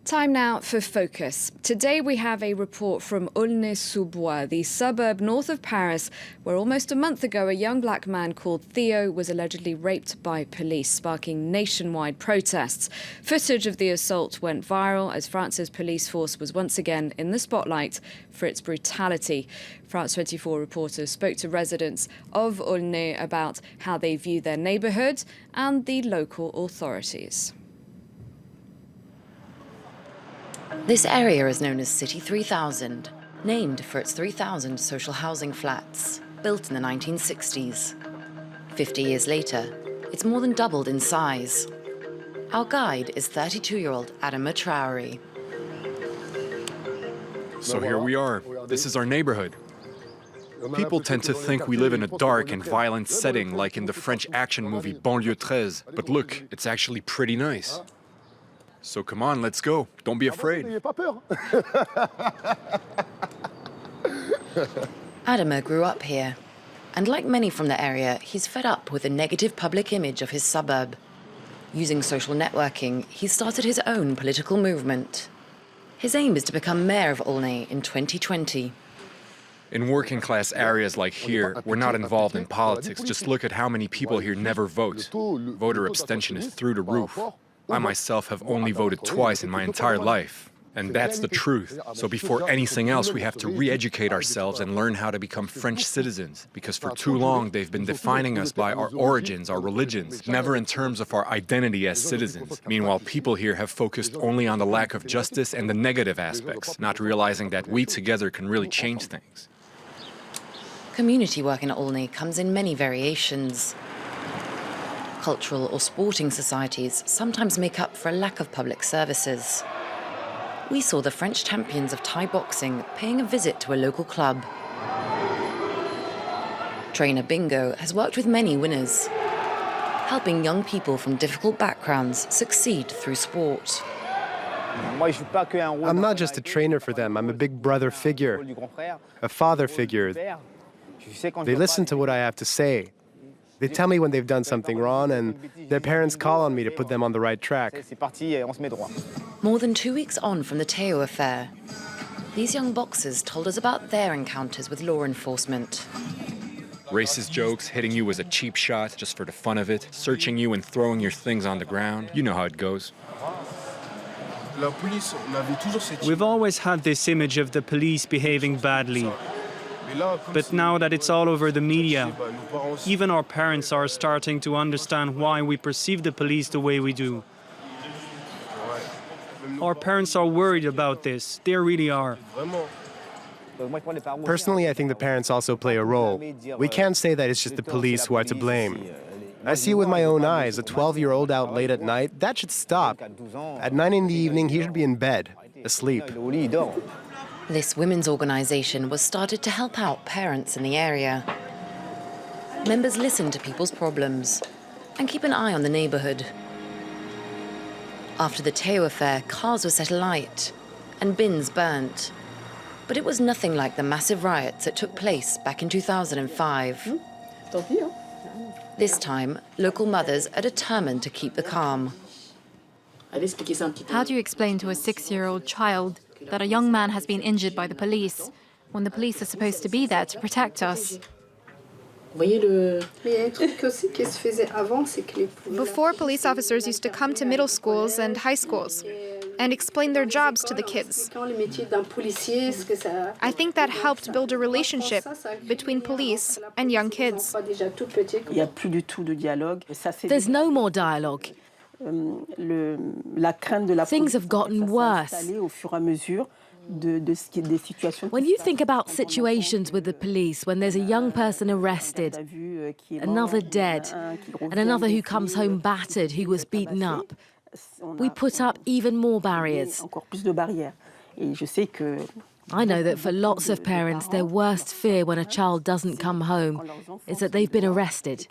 Time now for Focus. Today we have a report from Aulnay-sous-Bois, the suburb north of Paris, where almost a month ago a young black man called Théo was allegedly raped by police, sparking nationwide protests. Footage of the assault went viral as France's police force was once again in the spotlight for its brutality. France 24 reporters spoke to residents of Aulnay about how they view their neighbourhood and the local authorities. This area is known as City 3000, named for its 3,000 social housing flats, built in the 1960s. 50 years later, it's more than doubled in size. Our guide is 32-year-old Adama Traoré. So here we are. This is our neighborhood. People tend to think we live in a dark and violent setting like in the French action movie Banlieue 13, but look, it's actually pretty nice. So come on, let's go. Don't be afraid. Adama grew up here, and like many from the area, he's fed up with the negative public image of his suburb. Using social networking, he started his own political movement. His aim is to become mayor of Aulnay in 2020. In working class areas like here, we're not involved in politics. Just look at how many people here never vote. Voter abstention is through the roof. I myself have only voted twice in my entire life. And that's the truth. So before anything else, we have to re-educate ourselves and learn how to become French citizens. Because for too long, they've been defining us by our origins, our religions, never in terms of our identity as citizens. Meanwhile, people here have focused only on the lack of justice and the negative aspects, not realizing that we together can really change things. Community work in Aulnay comes in many variations. Cultural or sporting societies sometimes make up for a lack of public services. We saw the French champions of Thai boxing paying a visit to a local club. Trainer Bingo has worked with many winners, helping young people from difficult backgrounds succeed through sport. I'm not just a trainer for them, I'm a big brother figure, a father figure. They listen to what I have to say. They tell me when they've done something wrong, and their parents call on me to put them on the right track. More than 2 weeks on from the Théo affair, these young boxers told us about their encounters with law enforcement. Racist jokes, hitting you as a cheap shot just for the fun of it, searching you and throwing your things on the ground. You know how it goes. We've always had this image of the police behaving badly. But now that it's all over the media, even our parents are starting to understand why we perceive the police the way we do. Our parents are worried about this. They really are. Personally, I think the parents also play a role. We can't say that it's just the police who are to blame. I see it with my own eyes, a 12-year-old out late at night. That should stop. At 9 in the evening, he should be in bed, asleep. This women's organization was started to help out parents in the area. Members listen to people's problems and keep an eye on the neighborhood. After the Théo affair, cars were set alight and bins burnt. But it was nothing like the massive riots that took place back in 2005. This time, local mothers are determined to keep the calm. How do you explain to a 6-year-old child that a young man has been injured by the police, when the police are supposed to be there to protect us? Before, police officers used to come to middle schools and high schools and explain their jobs to the kids. I think that helped build a relationship between police and young kids. There's no more dialogue. Things have gotten worse. When you think about situations with the police, when there's a young person arrested, another dead, and another who comes home battered, who was beaten up, we put up even more barriers. I know that for lots of parents, their worst fear when a child doesn't come home is that they've been arrested.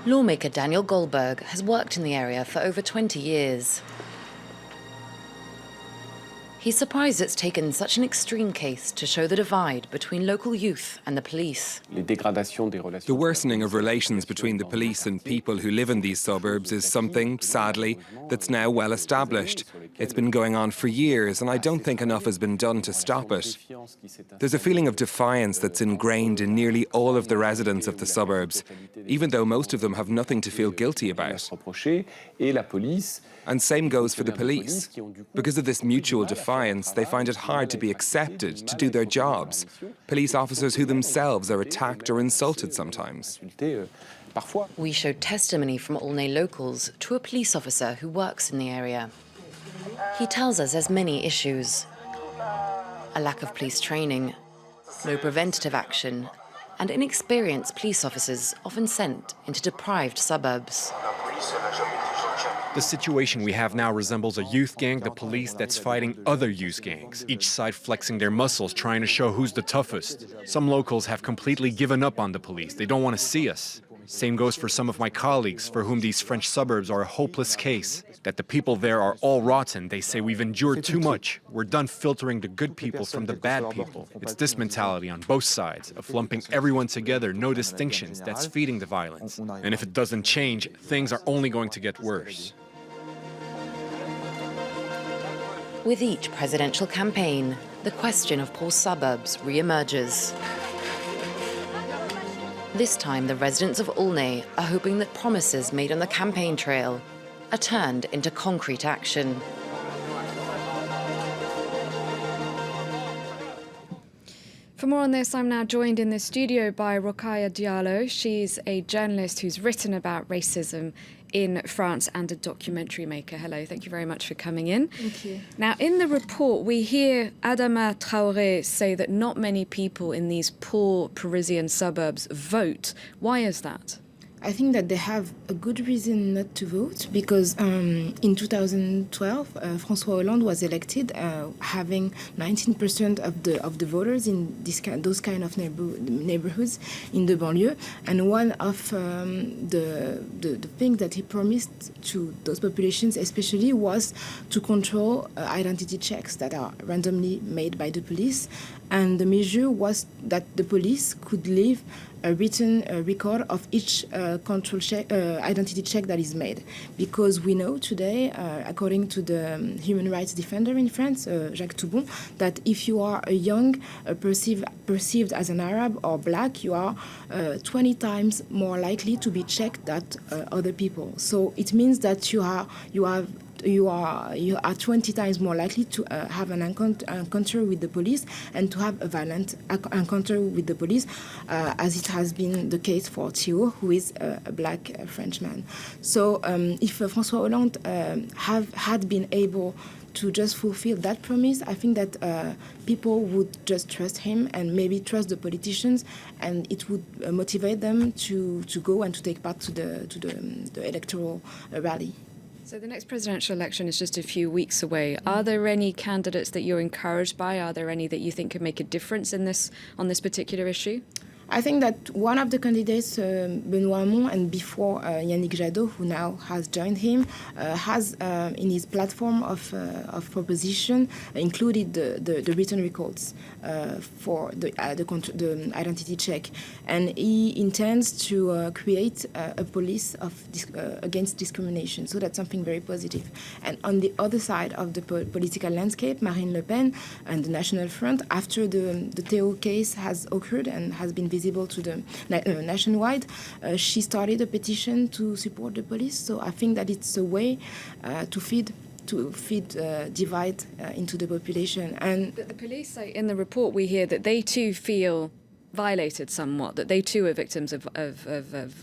Lawmaker Daniel Goldberg has worked in the area for over 20 years. He's surprised it's taken such an extreme case to show the divide between local youth and the police. The worsening of relations between the police and people who live in these suburbs is something, sadly, that's now well established. It's been going on for years, and I don't think enough has been done to stop it. There's a feeling of defiance that's ingrained in nearly all of the residents of the suburbs, even though most of them have nothing to feel guilty about. And same goes for the police. Because of this mutual defiance, they find it hard to be accepted to do their jobs. Police officers who themselves are attacked or insulted sometimes. We showed testimony from Aulnay locals to a police officer who works in the area. He tells us there's many issues. A lack of police training, no preventative action, and inexperienced police officers often sent into deprived suburbs. The situation we have now resembles a youth gang, the police that's fighting other youth gangs, each side flexing their muscles, trying to show who's the toughest. Some locals have completely given up on the police. They don't want to see us. Same goes for some of my colleagues, for whom these French suburbs are a hopeless case. That the people there are all rotten. They say we've endured too much. We're done filtering the good people from the bad people. It's this mentality on both sides, of lumping everyone together, no distinctions, that's feeding the violence. And if it doesn't change, things are only going to get worse. With each presidential campaign, the question of poor suburbs re-emerges. This time, the residents of Aulnay are hoping that promises made on the campaign trail are turned into concrete action. For more on this, I'm now joined in the studio by Rokhaya Diallo. She's a journalist who's written about racism in France and a documentary maker. Hello, thank you very much for coming in. Thank you. Now, in the report, we hear Adama Traoré say that not many people in these poor Parisian suburbs vote. Why is that? I think that they have a good reason not to vote because in 2012, François Hollande was elected, having 19% of the voters in those kind of neighborhoods in the banlieue. And one of the things that he promised to those populations, especially, was to control identity checks that are randomly made by the police. And the measure was that the police could leave a written record of each identity check that is made. Because we know today, according to the human rights defender in France, Jacques Toubon, that if you are a young, perceived as an Arab or black, you are 20 times more likely to be checked than other people. So it means that you are 20 times more likely to have an encounter with the police and to have a violent encounter with the police, as it has been the case for Théo, who is a black Frenchman. So if François Hollande had been able to just fulfill that promise, I think that people would just trust him and maybe trust the politicians, and it would motivate them to go and to take part to the electoral rally. So the next presidential election is just a few weeks away. Are there any candidates that you're encouraged by? Are there any that you think could make a difference on this particular issue? I think that one of the candidates, Benoît Hamon, and before Yannick Jadot, who now has joined him, has in his platform of proposition included the written records for the identity check, and he intends to create a police against discrimination. So that's something very positive. And on the other side of the political landscape, Marine Le Pen and the National Front, after the Théo case has occurred and has been visible to the nationwide, she started a petition to support the police. So I think that it's a way to feed divide into the population. And but the police say in the report we hear that they too feel violated somewhat, that they too are victims of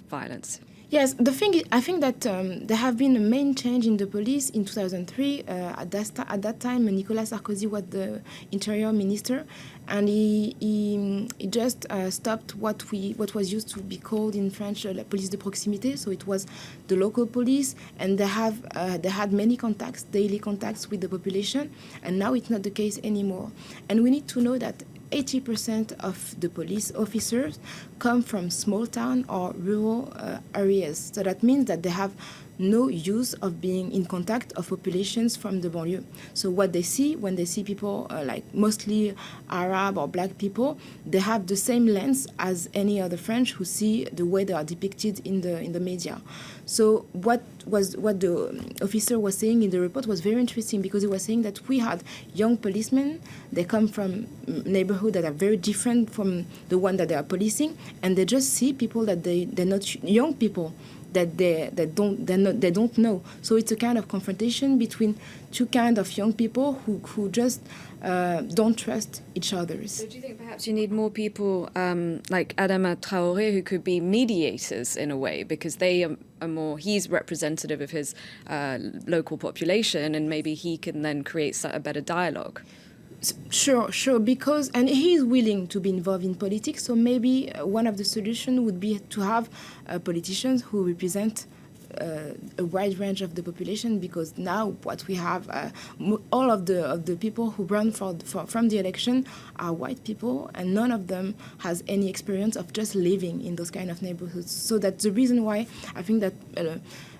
violence. Yes, the thing is, I think that there have been a main change in the police in 2003. At that time, Nicolas Sarkozy was the interior minister, and he just stopped what was used to be called in French la police de proximité. So it was the local police, and they had many contacts, daily contacts with the population, and now it's not the case anymore. And we need to know that 80% of the police officers come from small town or rural areas. So that means that they have no use of being in contact of populations from the banlieue. So what they see when they see people like mostly Arab or black people, they have the same lens as any other French who see the way they are depicted in the media. So what the officer was saying in the report was very interesting, because he was saying that we had young policemen. They come from neighborhoods that are very different from the one that they are policing, and they just see people that they're not young people that they don't know. So it's a kind of confrontation between two kind of young people who just don't trust each other. So do you think perhaps you need more people like Adama Traoré, who could be mediators in a way, because they are more, he's representative of his local population, and maybe he can then create a better dialogue? Sure, because, and he is willing to be involved in politics, so maybe one of the solutions would be to have politicians who represent a wide range of the population, because now what we have, all of the people who run from the election are white people, and none of them has any experience of just living in those kind of neighborhoods. So that's the reason why I think that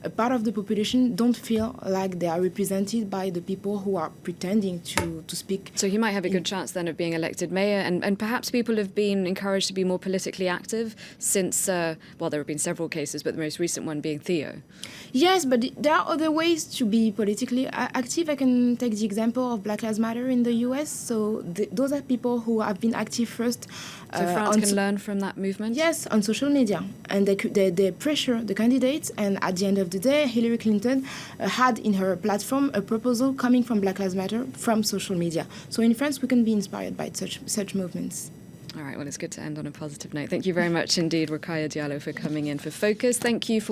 a part of the population don't feel like they are represented by the people who are pretending to speak. So he might have a good chance then of being elected mayor, and perhaps people have been encouraged to be more politically active since, well, there have been several cases, but the most recent one being Théo. Yes, but there are other ways to be politically active. I can take the example of Black Lives Matter in the US. So those are people who have been active first. So France can learn from that movement? Yes, on social media. And they pressure the candidates, and at the end of the day, Hillary Clinton had in her platform a proposal coming from Black Lives Matter from social media. So in France, we can be inspired by such movements. All right, well, it's good to end on a positive note. Thank you very much indeed, Rokhaya Diallo, for coming in for Focus. Thank you for